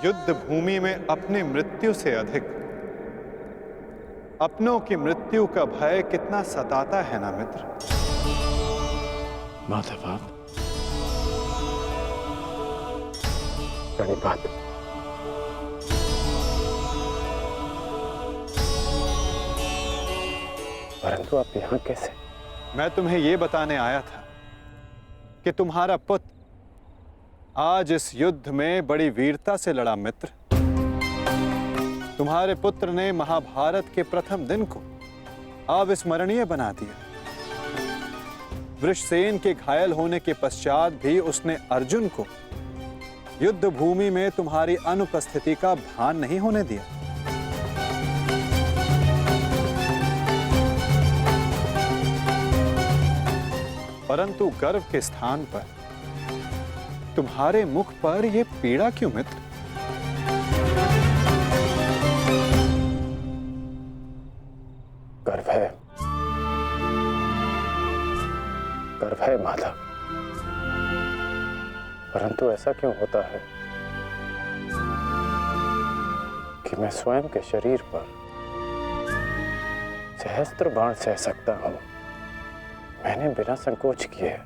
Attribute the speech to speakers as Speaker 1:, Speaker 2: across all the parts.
Speaker 1: युद्ध भूमि में अपनी मृत्यु से अधिक अपनों की मृत्यु का भय कितना सताता है ना मित्र।
Speaker 2: माधव, बड़ी बात। परंतु आप यहां कैसे?
Speaker 1: मैं तुम्हें यह बताने आया था कि तुम्हारा पुत्र आज इस युद्ध में बड़ी वीरता से लड़ा मित्र। तुम्हारे पुत्र ने महाभारत के प्रथम दिन को अविस्मरणीय बना दिया। वृषसेन के घायल होने के पश्चात भी उसने अर्जुन को युद्ध भूमि में तुम्हारी अनुपस्थिति का भान नहीं होने दिया। परंतु गर्व के स्थान पर तुम्हारे मुख पर यह पीड़ा क्यों मित्र?
Speaker 2: गर्व है, गर्व है माधव, परंतु ऐसा क्यों होता है कि मैं स्वयं के शरीर पर सहस्त्र बाण सह सकता हूं। मैंने बिना संकोच किए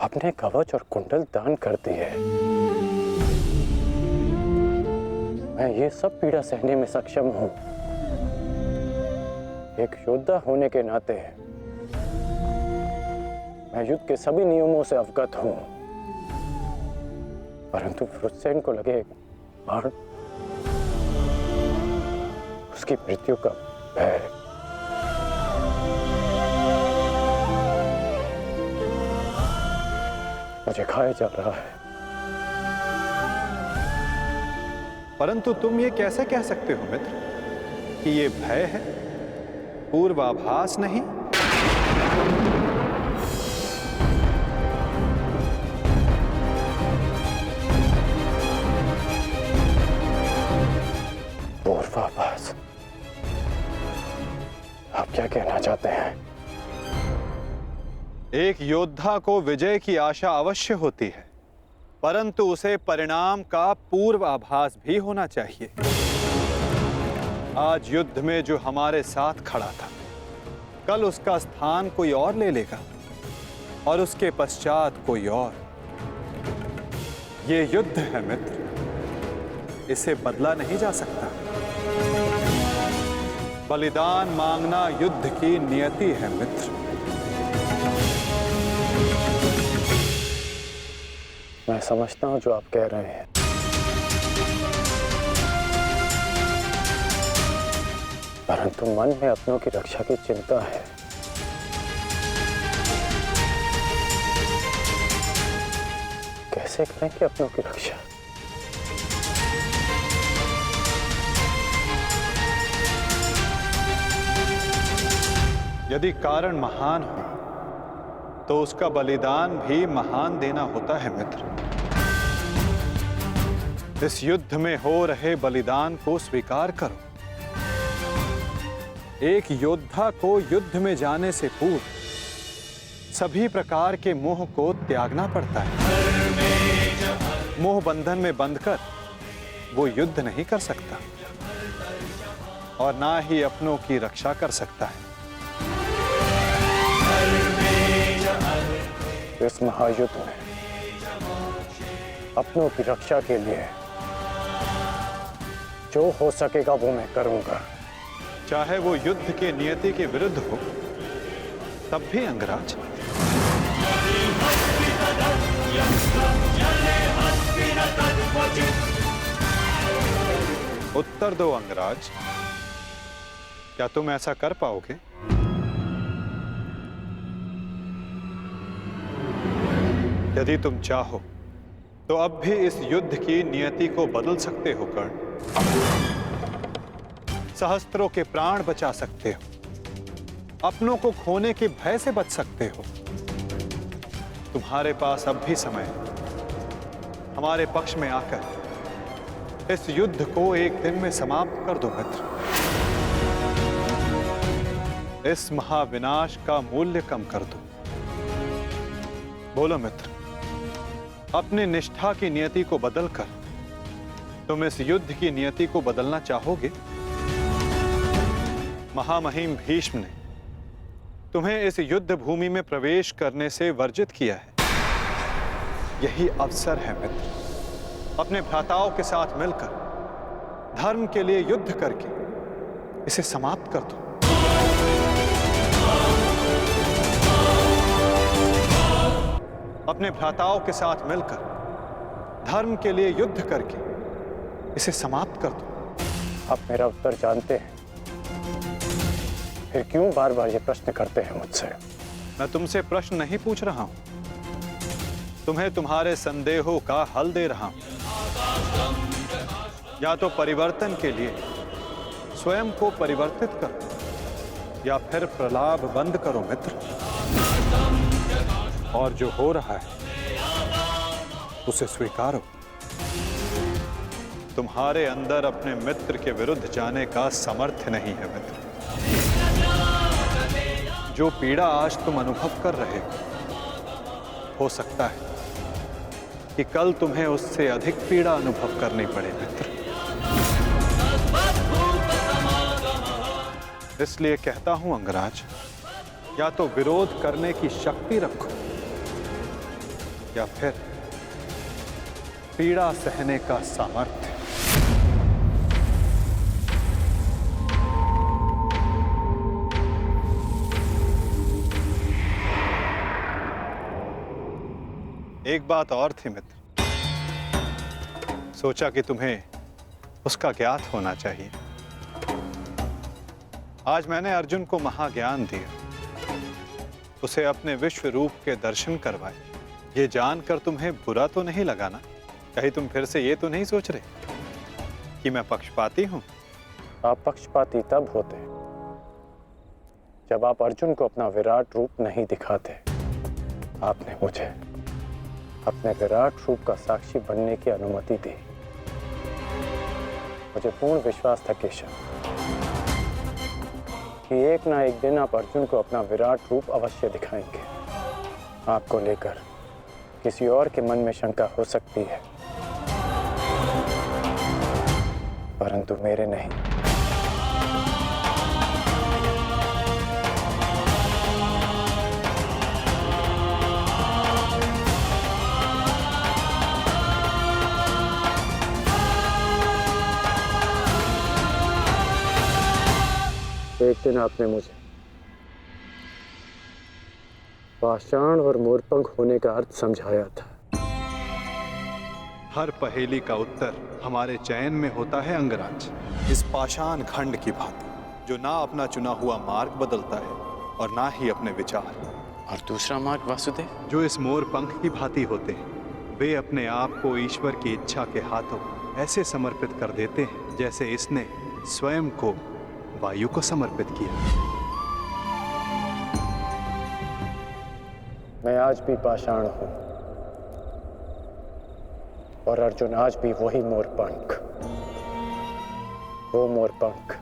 Speaker 2: अपने कवच और कुंडल दान कर दिए। मैं ये सब पीड़ा सहने में सक्षम हूं। एक योद्धा होने के नाते मैं युद्ध के सभी नियमों से अवगत हूं, परंतु वृषसेन को लगे बाण, उसकी मृत्यु का भय। मुझे खाया जा रहा है।
Speaker 1: परंतु तुम ये कैसे कह सकते हो मित्र कि ये भय है, पूर्वाभास नहीं?
Speaker 2: पूर्वाभास? आप क्या कहना चाहते हैं?
Speaker 1: एक योद्धा को विजय की आशा अवश्य होती है, परंतु उसे परिणाम का पूर्वाभास भी होना चाहिए। आज युद्ध में जो हमारे साथ खड़ा था, कल उसका स्थान कोई और ले लेगा और उसके पश्चात कोई और। ये युद्ध है मित्र, इसे बदला नहीं जा सकता। बलिदान मांगना युद्ध की नियति है मित्र।
Speaker 2: मैं समझता हूं जो आप कह रहे हैं, परंतु मन में अपनों की रक्षा की चिंता है। कैसे करेंगे अपनों की रक्षा?
Speaker 1: यदि कारण महान हो तो उसका बलिदान भी महान देना होता है मित्र। इस युद्ध में हो रहे बलिदान को स्वीकार करो। एक योद्धा को युद्ध में जाने से पूर्व सभी प्रकार के मोह को त्यागना पड़ता है। मोह बंधन में बंधकर वो युद्ध नहीं कर सकता और ना ही अपनों की रक्षा कर सकता है।
Speaker 2: इस महायुद्ध में अपनों की रक्षा के लिए जो हो सकेगा वो मैं करूंगा,
Speaker 1: चाहे वो युद्ध के नियति के विरुद्ध हो तब भी अंगराज। उत्तर दो अंगराज, क्या तुम ऐसा कर पाओगे? यदि तुम चाहो तो अब भी इस युद्ध की नियति को बदल सकते हो कर्ण। सहस्त्रों के प्राण बचा सकते हो, अपनों को खोने के भय से बच सकते हो। तुम्हारे पास अब भी समय है। हमारे पक्ष में आकर इस युद्ध को एक दिन में समाप्त कर दो मित्र। इस महाविनाश का मूल्य कम कर दो। बोलो मित्र, अपने निष्ठा की नियति को बदलकर तुम इस युद्ध की नियति को बदलना चाहोगे? महामहिम भीष्म ने तुम्हें इस युद्ध भूमि में प्रवेश करने से वर्जित किया है। यही अवसर है मित्र, अपने भ्राताओं के साथ मिलकर धर्म के लिए युद्ध करके इसे समाप्त कर दो। अपने भ्राताओं के साथ मिलकर धर्म के लिए युद्ध करके इसे समाप्त कर दो।
Speaker 2: आप मेरा उत्तर जानते हैं, फिर क्यों बार बार ये प्रश्न करते हैं मुझसे?
Speaker 1: मैं तुमसे प्रश्न नहीं पूछ रहा हूं, तुम्हें तुम्हारे संदेहों का हल दे रहा हूं। या तो परिवर्तन के लिए स्वयं को परिवर्तित करो या फिर प्रलाप बंद करो मित्र। और जो हो रहा है उसे स्वीकारो। तुम्हारे अंदर अपने मित्र के विरुद्ध जाने का सामर्थ्य नहीं है मित्र। जो पीड़ा आज तुम अनुभव कर रहे हो सकता है कि कल तुम्हें उससे अधिक पीड़ा अनुभव करनी पड़े मित्र। इसलिए कहता हूं अंगराज, या तो विरोध करने की शक्ति रखो या फिर पीड़ा सहने का सामर्थ्य। एक बात और थी मित्र, सोचा कि तुम्हें उसका ज्ञात होना चाहिए। आज मैंने अर्जुन को महाज्ञान दिया, उसे अपने विश्व रूप के दर्शन करवाए। ये जानकर तुम्हें बुरा तो नहीं लगा ना? कहीं तुम फिर से ये तो नहीं सोच रहे कि मैं पक्षपाती हूं?
Speaker 2: आप पक्षपाती तब होते जब आप अर्जुन को अपना विराट रूप नहीं दिखाते। आपने मुझे अपने विराट रूप का साक्षी बनने की अनुमति दी। मुझे पूर्ण विश्वास था केशव कि एक ना एक दिन आप अर्जुन को अपना विराट रूप अवश्य दिखाएंगे। आपको लेकर किसी और के मन में शंका हो सकती है, परंतु मेरे नहीं। एक दिन आपने मुझे पाषाण और मोरपंख होने का अर्थ समझाया था।
Speaker 1: हर पहेली का उत्तर हमारे चयन में होता है अंगराज। इस पाषाण खंड की भांति, जो ना अपना चुना हुआ मार्ग बदलता है और ना ही अपने विचार।
Speaker 2: और दूसरा मार्ग वासुदेव,
Speaker 1: जो इस मोरपंख की भांति होते हैं, वे अपने आप को ईश्वर की इच्छा के हाथों ऐसे समर्पित कर देते हैं जैसे इसने स्वयं को वायु को समर्पित किया।
Speaker 2: मैं आज भी पाषाण हूं और अर्जुन आज भी वही मोरपंख। वो मोरपंख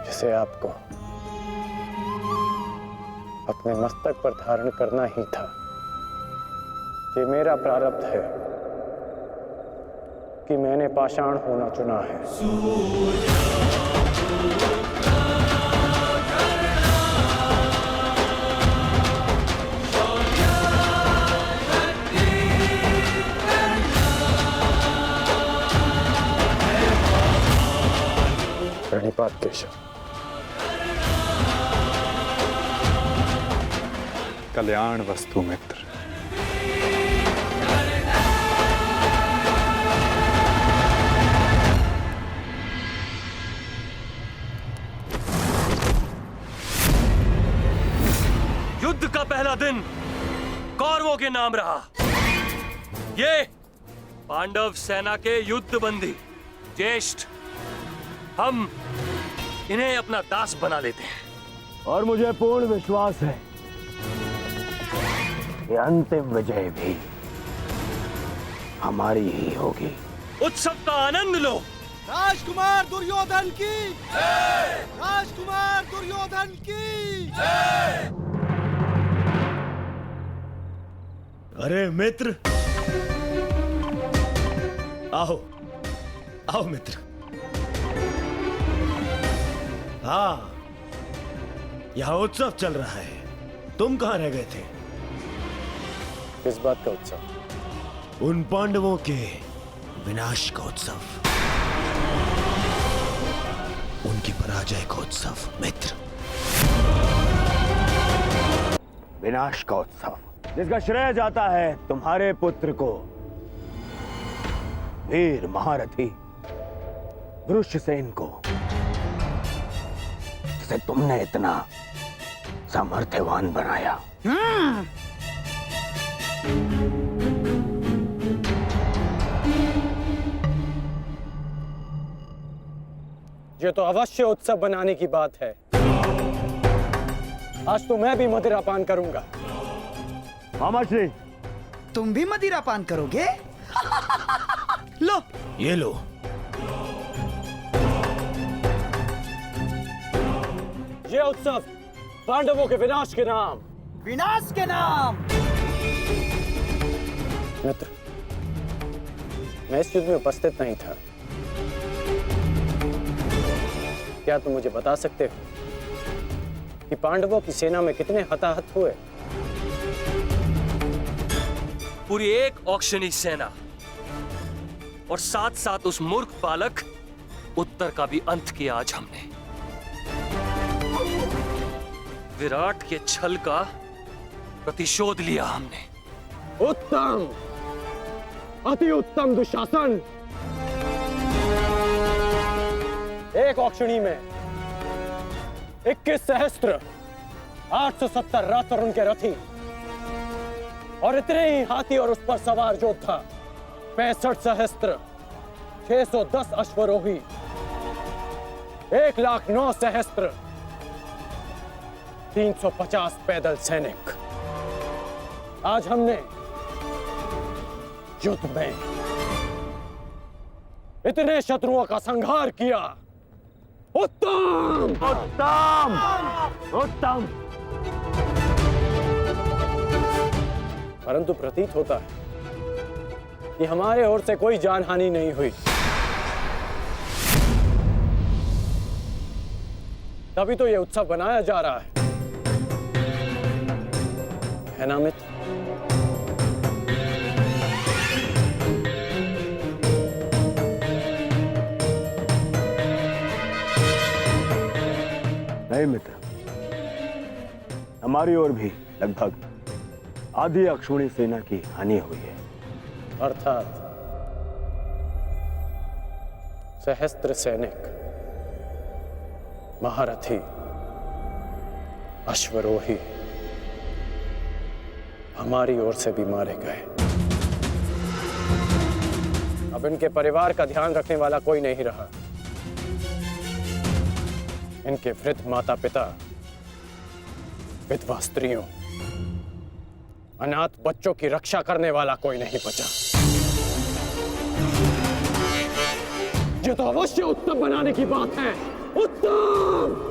Speaker 2: जिसे आपको अपने मस्तक पर धारण करना ही था। ये मेरा प्रारब्ध है कि मैंने पाषाण होना चुना है। प्रणिपात केशव।
Speaker 1: कल्याण वस्तु मित्र।
Speaker 3: युद्ध का पहला दिन कौरवों के नाम रहा। ये पांडव सेना के युद्ध बंदी ज्येष्ठ, हम इन्हें अपना दास बना लेते हैं।
Speaker 4: और मुझे पूर्ण विश्वास है कि अंतिम विजय भी हमारी ही होगी।
Speaker 3: उत्सव का आनंद लो।
Speaker 5: राजकुमार दुर्योधन की जय! राजकुमार दुर्योधन की जय!
Speaker 4: अरे मित्र,
Speaker 6: आओ आओ मित्र। हाँ, यहाँ उत्सव चल रहा है। तुम कहाँ रह गए थे?
Speaker 2: किस बात का उत्सव?
Speaker 6: उन पांडवों के विनाश का उत्सव, उनकी पराजय का उत्सव मित्र।
Speaker 4: विनाश का उत्सव जिसका श्रेय जाता है तुम्हारे पुत्र को, वीर महारथी वृषसेन को, जिसे तुमने इतना सामर्थ्यवान बनाया।
Speaker 2: ये तो अवश्य उत्सव बनाने की बात है। आज तो मैं भी मदिरा पान करूंगा।
Speaker 4: मामा श्री,
Speaker 5: तुम भी मदिरा पान करोगे? लो,
Speaker 6: ये लो।
Speaker 2: ये उत्सव पांडवों के विनाश के नाम।
Speaker 5: विनाश के नाम।
Speaker 2: मित्र, मैं इस युद्ध में उपस्थित नहीं था। क्या तुम मुझे बता सकते हो कि पांडवों की सेना में कितने हताहत हुए?
Speaker 3: पूरी एक औक्षणी सेना और साथ साथ उस मूर्ख बालक उत्तर का भी अंत किया आज हमने। विराट के छल का प्रतिशोध लिया हमने।
Speaker 2: उत्तम, अति उत्तम दुशासन। एक औक्षणी में 21 सहस्त्र 870 रथ और उनके रथी और इतने ही हाथी और उस पर सवार योद्धा 65 सहस्त्र 610 अश्वरोही 1,09,000 सहस्त्र 350 पैदल सैनिक। आज हमने युद्ध में इतने शत्रुओं का संहार किया। उत्तम,
Speaker 4: उत्तम, उत्तम।
Speaker 2: परंतु प्रतीत होता है कि हमारे ओर से कोई जानहानि नहीं हुई। तभी तो यह उत्सव बनाया जा रहा है ना मित्र?
Speaker 4: नहीं मित्र, हमारी ओर भी लगभग आधी अक्षौणी सेना की हानि हुई है।
Speaker 2: अर्थात सहस्त्र सैनिक, महारथी, अश्वरोही हमारी ओर से भी मारे गए। अब इनके परिवार का ध्यान रखने वाला कोई नहीं रहा। इनके वृद्ध माता पिता, विधवा स्त्रियों, अनाथ बच्चों की रक्षा करने वाला कोई नहीं बचा। ये तो अवश्य उत्सव बनाने की बात है। उत्सव!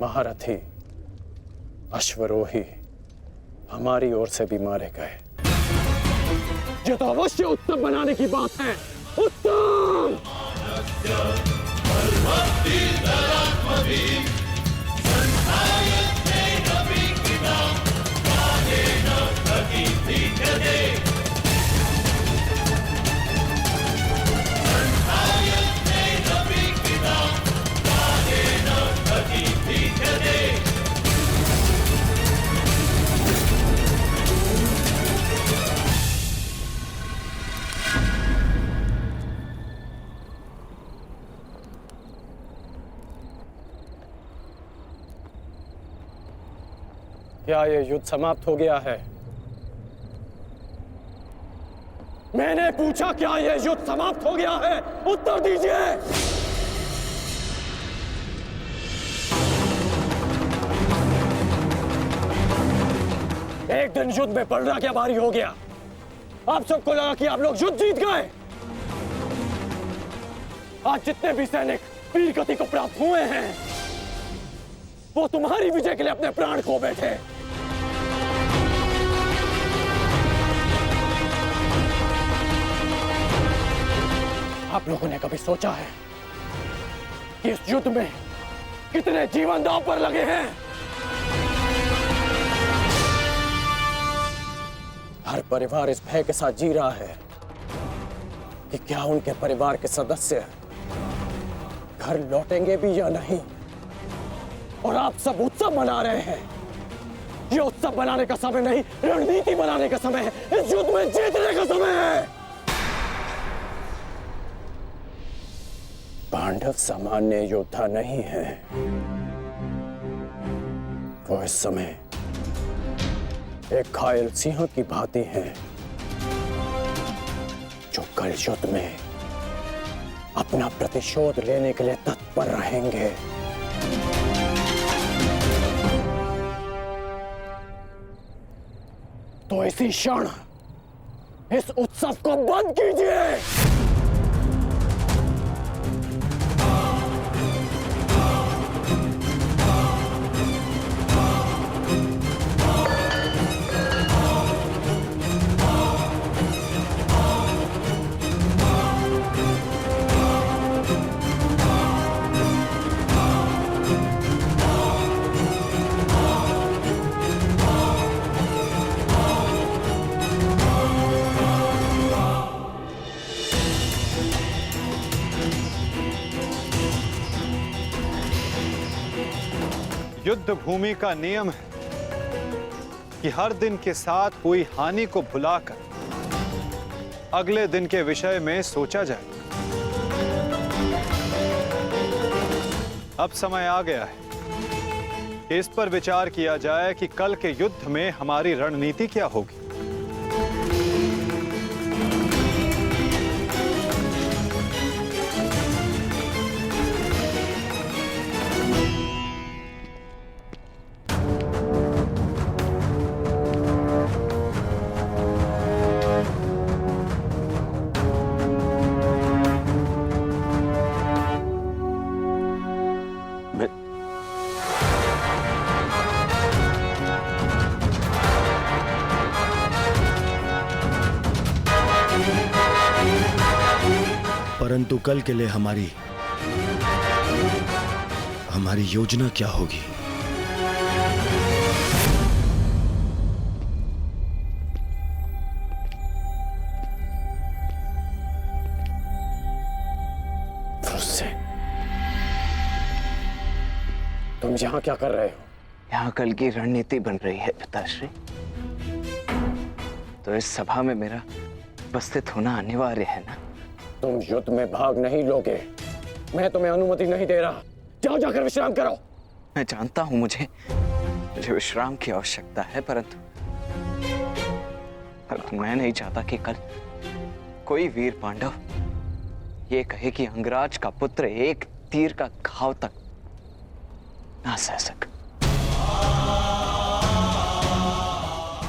Speaker 2: महारथी, अश्वरोही हमारी ओर से भी मारे गए। ये तो अवश्य उत्सव बनाने की बात है। उत्सव! क्या ये युद्ध समाप्त हो गया है? मैंने पूछा, क्या ये युद्ध समाप्त हो गया है? उत्तर दीजिए। एक दिन युद्ध में पलड़ा क्या भारी हो गया। आप सबको लगा कि आप लोग युद्ध जीत गए। आज जितने भी सैनिक वीर गति को प्राप्त हुए हैं, वो तुम्हारी विजय के लिए अपने प्राण खो बैठे। आप लोगों ने कभी सोचा है कि इस युद्ध में कितने जीवन दांव पर लगे हैं? हर परिवार इस भय के साथ जी रहा है कि क्या उनके परिवार के सदस्य घर लौटेंगे भी या नहीं। और आप सब उत्सव मना रहे हैं। ये उत्सव मनाने का समय नहीं, रणनीति बनाने का समय है। इस युद्ध में जीतने का समय है। पांडव सामान्य योद्धा नहीं है। वो इस समय एक घायल सिंह की भांति हैं, जो कल युद्ध में अपना प्रतिशोध लेने के लिए तत्पर रहेंगे। तो इसी क्षण इस उत्सव को बंद कीजिए।
Speaker 1: युद्ध भूमि का नियम है कि हर दिन के साथ हुई हानि को भुलाकर अगले दिन के विषय में सोचा जाए। अब समय आ गया है कि इस पर विचार किया जाए कि कल के युद्ध में हमारी रणनीति क्या होगी।
Speaker 6: परंतु कल के लिए हमारी योजना क्या होगी?
Speaker 2: तुम यहाँ क्या कर रहे हो?
Speaker 7: यहाँ कल की रणनीति बन रही है पिताश्री। तो इस सभा में मेरा उपस्थित होना अनिवार्य है ना।
Speaker 2: तुम युद्ध में भाग नहीं लोगे। मैं तुम्हें अनुमति नहीं दे रहा। जाओ, जाकर विश्राम करो।
Speaker 7: मैं जानता हूं मुझे विश्राम की आवश्यकता है, परंतु मैं नहीं चाहता कि कल कोई वीर पांडव ये कहे कि अंगराज का पुत्र एक तीर का घाव तक ना सह सका।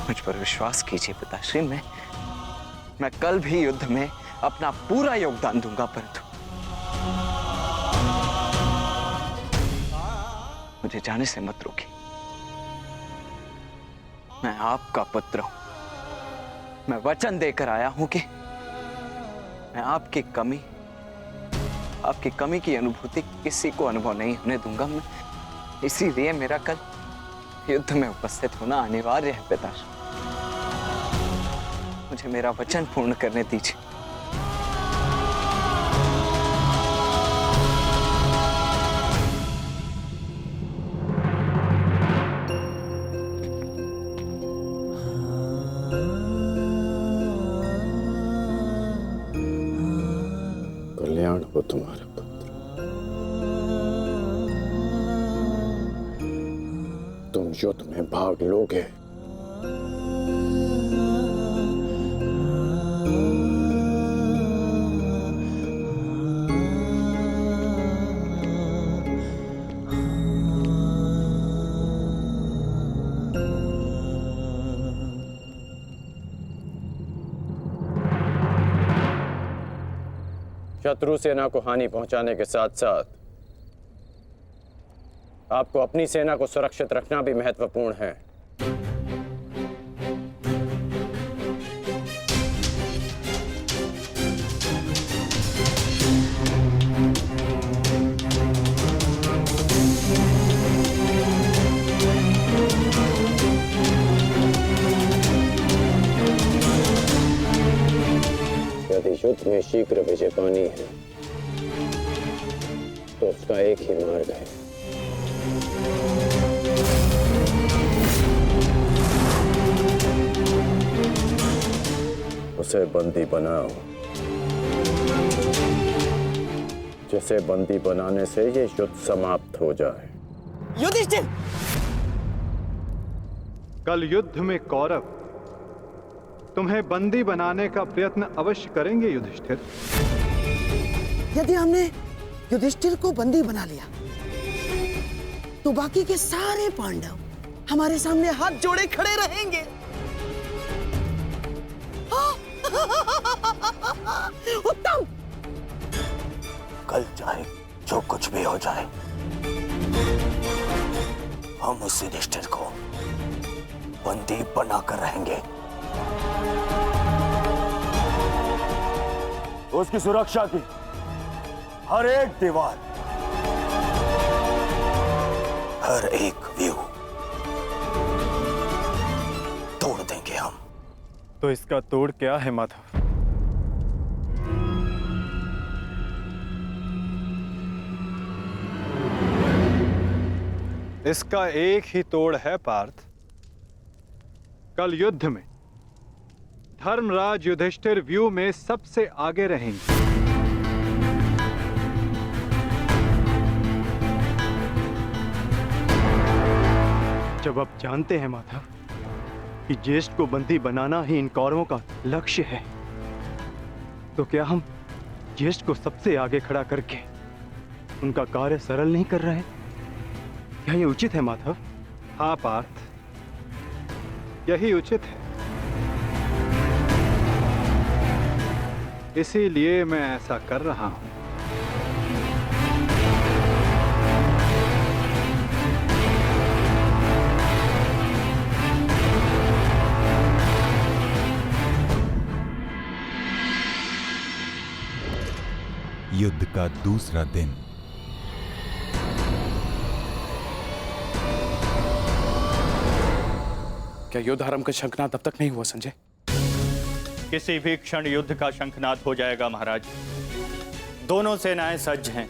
Speaker 7: मुझ पर विश्वास कीजिए पिताश्री, मैं कल भी युद्ध में अपना पूरा योगदान दूंगा, परंतु मुझे जाने से मत रोकिए। मैं आपका पुत्र हूं। मैं वचन देकर आया हूं कि मैं आपकी कमी की अनुभूति किसी को अनुभव नहीं होने दूंगा। मैं इसीलिए मेरा कल युद्ध में उपस्थित होना अनिवार्य है पिताश्री। मुझे मेरा वचन पूर्ण करने दीजिए।
Speaker 2: कल्याण हो तुम्हारा पुत्र। तुम युद्ध में भाग लोगे। शत्रु सेना को हानि पहुंचाने के साथ साथ आपको अपनी सेना को सुरक्षित रखना भी महत्वपूर्ण है। यदि युद्ध में शीघ्र विजय पानी है तो उसका एक ही मार्ग है, उसे बंदी बनाओ। जिसे बंदी बनाने से ये युद्ध समाप्त हो जाए।
Speaker 5: युधिष्ठिर,
Speaker 1: कल युद्ध में कौरव तुम्हें बंदी बनाने का प्रयत्न अवश्य करेंगे युधिष्ठिर।
Speaker 5: यदि हमने युधिष्ठिर को बंदी बना लिया तो बाकी के सारे पांडव हमारे सामने हाथ जोड़े खड़े रहेंगे। उत्तम।
Speaker 4: कल चाहे जो कुछ भी हो जाए, हम उस युधिष्ठिर को बंदी बनाकर रहेंगे। उसकी सुरक्षा की हर एक दीवार, हर एक व्यू तोड़ देंगे हम।
Speaker 1: तो इसका तोड़ क्या है माधव? इसका एक ही तोड़ है पार्थ। कल युद्ध में धर्मराज युधिष्ठिर व्यू में सबसे आगे रहेंगे। जब आप जानते हैं माधव कि ज्येष्ठ को बंदी बनाना ही इन कौरवों का लक्ष्य है, तो क्या हम ज्येष्ठ को सबसे आगे खड़ा करके उनका कार्य सरल नहीं कर रहे? क्या ये उचित है माधव? हाँ पार्थ, यही उचित है। इसीलिए मैं ऐसा कर रहा हूं।
Speaker 8: युद्ध का दूसरा दिन।
Speaker 2: क्या युद्ध आरंभ का शंखनाद अब तक नहीं हुआ संजय?
Speaker 9: किसी भी क्षण युद्ध का शंखनाद हो जाएगा महाराज। दोनों सेनाएं सज्ज हैं।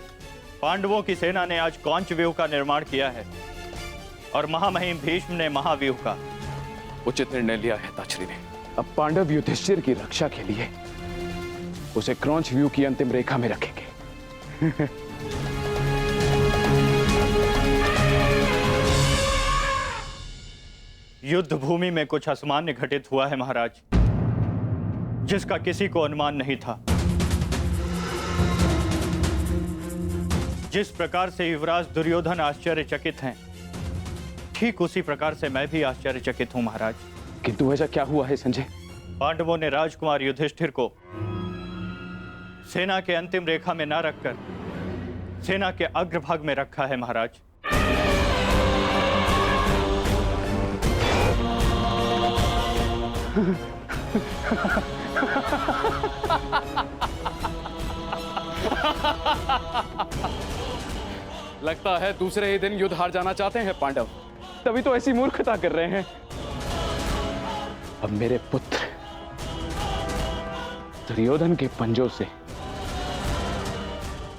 Speaker 9: पांडवों की सेना ने आज कौंच व्यूह का निर्माण किया है और महामहिम भीष्म ने महाव्यूह का।
Speaker 2: उचित निर्णय लिया है ताछरी ने। अब पांडव युधिष्ठिर की रक्षा के लिए उसे क्रौंच व्यू की अंतिम रेखा में रखेंगे।
Speaker 9: युद्ध भूमि में कुछ असामान्य घटित हुआ है महाराज, जिसका किसी को अनुमान नहीं था। जिस प्रकार से युवराज दुर्योधन आश्चर्यचकित हैं, ठीक उसी प्रकार से मैं भी आश्चर्यचकित हूं महाराज।
Speaker 2: किंतु ऐसा क्या हुआ है संजय?
Speaker 9: पांडवों ने राजकुमार युधिष्ठिर को सेना के अंतिम रेखा में न रखकर सेना के अग्रभाग में रखा है महाराज।
Speaker 2: लगता है दूसरे ही दिन युद्ध हार जाना चाहते हैं पांडव, तभी तो ऐसी मूर्खता कर रहे हैं। अब मेरे पुत्र दुर्योधन के पंजों से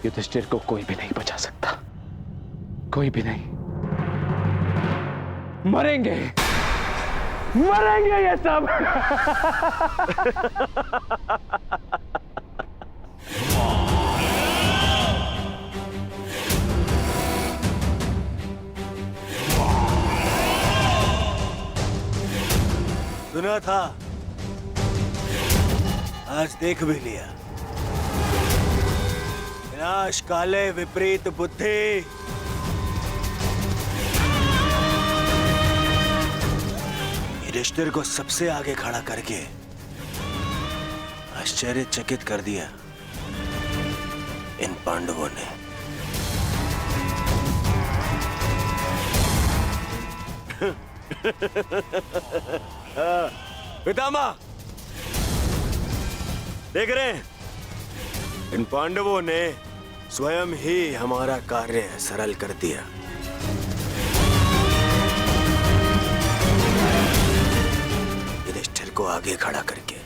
Speaker 2: युधिष्ठिर को कोई भी नहीं बचा सकता, कोई भी नहीं। मरेंगे, मरेंगे ये सब।
Speaker 6: सुना था, आज देख भी लिया। विनाश काले विपरीत बुद्धि। युधिष्ठिर को सबसे आगे खड़ा करके आश्चर्यचकित कर दिया इन पांडवों ने। पितामह, देख रहे हैं, इन पांडवों ने स्वयं ही हमारा कार्य सरल कर दिया। युधिष्ठिर को आगे खड़ा करके।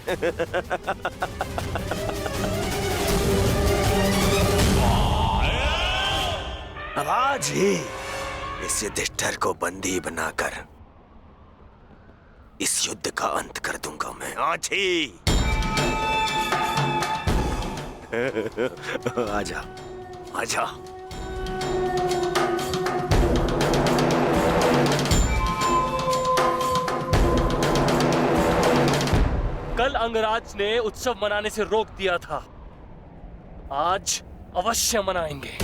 Speaker 6: अब आज ही इस युधिष्ठिर को बंदी बनाकर इस युद्ध का अंत कर दूंगा मैं, आज ही। आजा, आजा।
Speaker 3: कल अंगराज ने उत्सव मनाने से रोक दिया था, आज अवश्य मनाएंगे।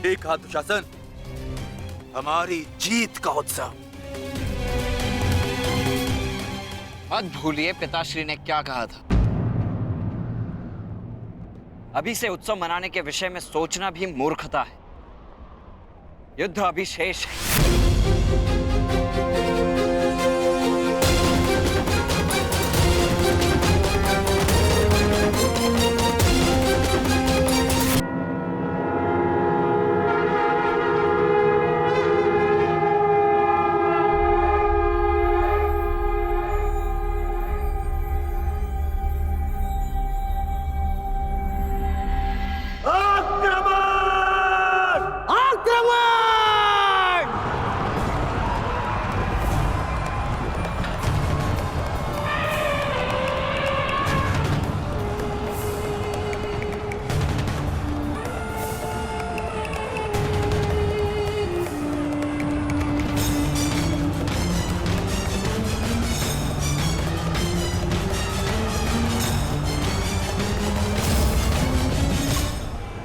Speaker 6: देखा दुशासन, हमारी जीत का उत्सव।
Speaker 7: मत भूलिए पिताश्री ने क्या कहा था। अभी से उत्सव मनाने के विषय में सोचना भी मूर्खता है। युद्ध अभी शेष है।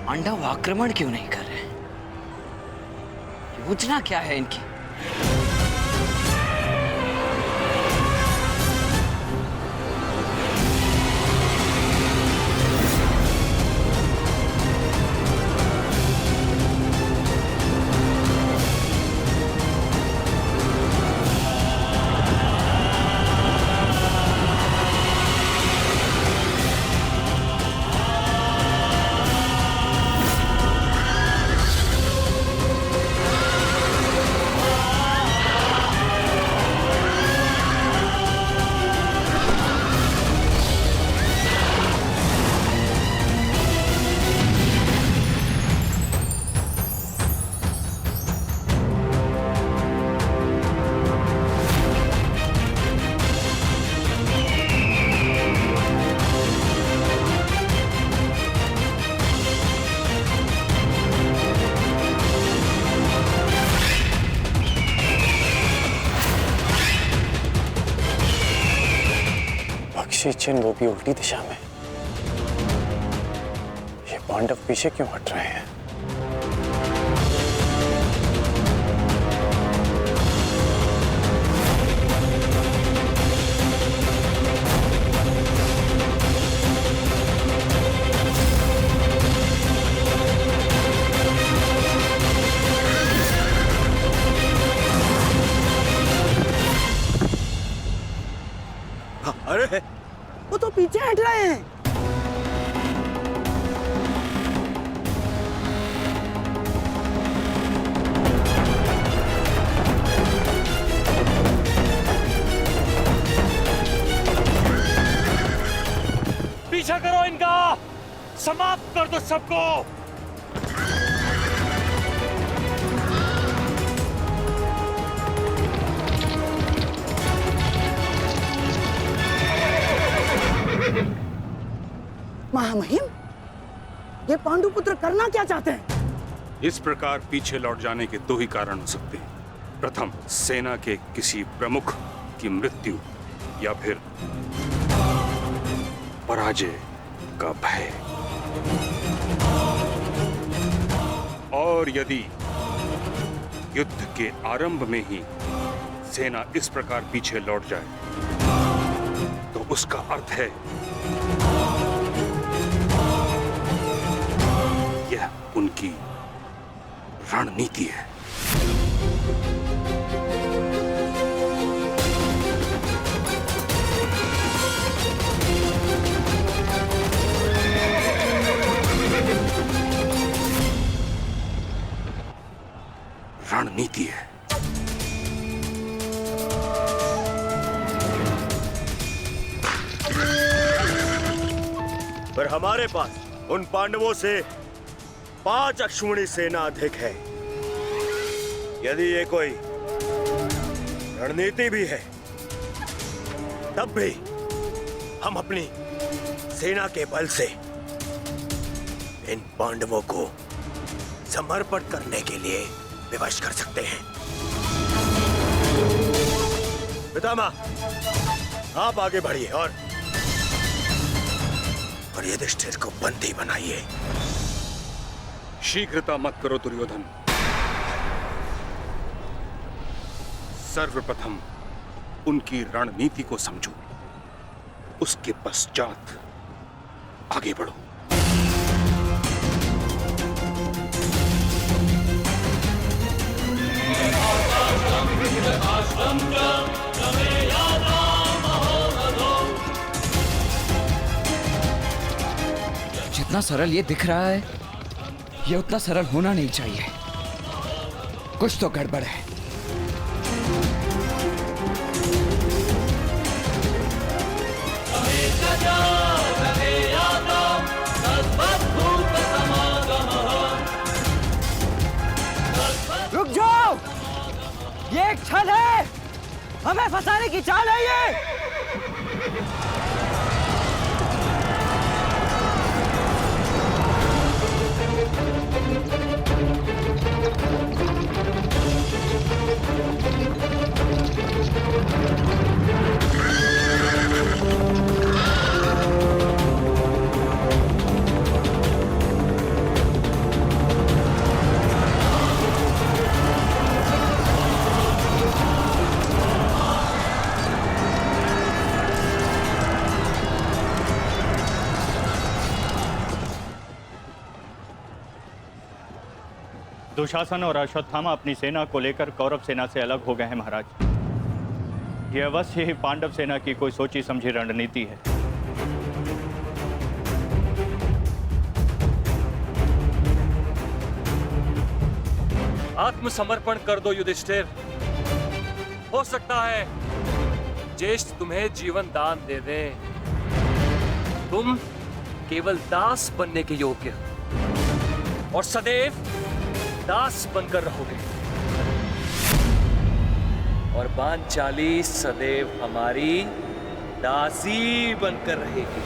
Speaker 7: पांडव आक्रमण क्यों नहीं कर रहे? योजना क्या है इनकी?
Speaker 2: चिन्ह वो भी उल्टी दिशा में। ये पांडव पीछे क्यों हट रहे हैं?
Speaker 5: अरे वो तो पीछे हट रहे हैं।
Speaker 3: पीछा करो इनका, समाप्त कर दो सबको।
Speaker 5: महामहिम, ये पांडुपुत्र करना क्या चाहते हैं?
Speaker 10: इस प्रकार पीछे लौट जाने के दो ही कारण हो सकते हैं। प्रथम, सेना के किसी प्रमुख की मृत्यु, या फिर पराजय का भय। और यदि युद्ध के आरंभ में ही सेना इस प्रकार पीछे लौट जाए तो उसका अर्थ है यह उनकी रणनीति है। रणनीति है।
Speaker 6: पर हमारे पास उन पांडवों से 5 अश्विनी सेना अधिक है। यदि ये कोई रणनीति भी है, तब भी हम अपनी सेना के बल से इन पांडवों को समर्पण करने के लिए विवश कर सकते हैं। पितामह, आप आगे बढ़िए और युधिष्ठिर को बंदी बनाइए।
Speaker 10: शीघ्रता मत करो दुर्योधन। सर्वप्रथम उनकी रणनीति को समझो, उसके पश्चात आगे बढ़ो।
Speaker 7: जितना सरल ये दिख रहा है, ये उतना सरल होना नहीं चाहिए। कुछ तो गड़बड़ है।
Speaker 11: रुक जाओ, ये एक छल है, हमें फंसाने की चाल है ये।
Speaker 9: दुशासन और अश्वत्थामा अपनी सेना को लेकर कौरव सेना से अलग हो गए हैं महाराज। यह अवश्य ही पांडव सेना की कोई सोची समझी रणनीति है।
Speaker 3: आत्मसमर्पण कर दो युधिष्ठिर। हो सकता है ज्येष्ठ तुम्हें जीवन दान दे दे। तुम केवल दास बनने के योग्य और सदैव दास बनकर रहोगे, और पांचाली सदैव हमारी दासी बनकर रहेगी।